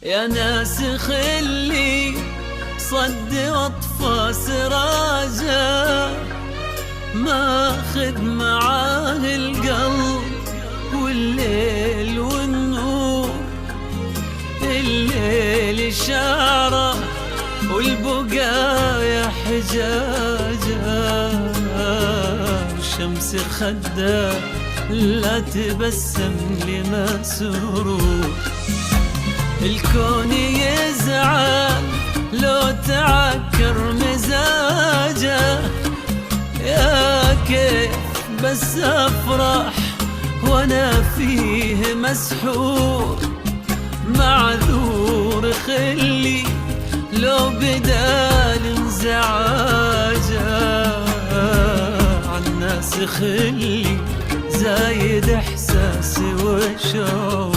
يا ناس خلي صد واطفى سراجه، ماخذ معاه القلب والليل والنور، الليل شعره والبقايا حجاجه، والشمس خده لا تبسم لمسرور. الكون يزعل لو تعكر مزاجه، يا كيف بس افرح وانا فيه مسحور. معذور خلي لو بدال انزعاجه، عالناس خلي زايد احساسي وشعور.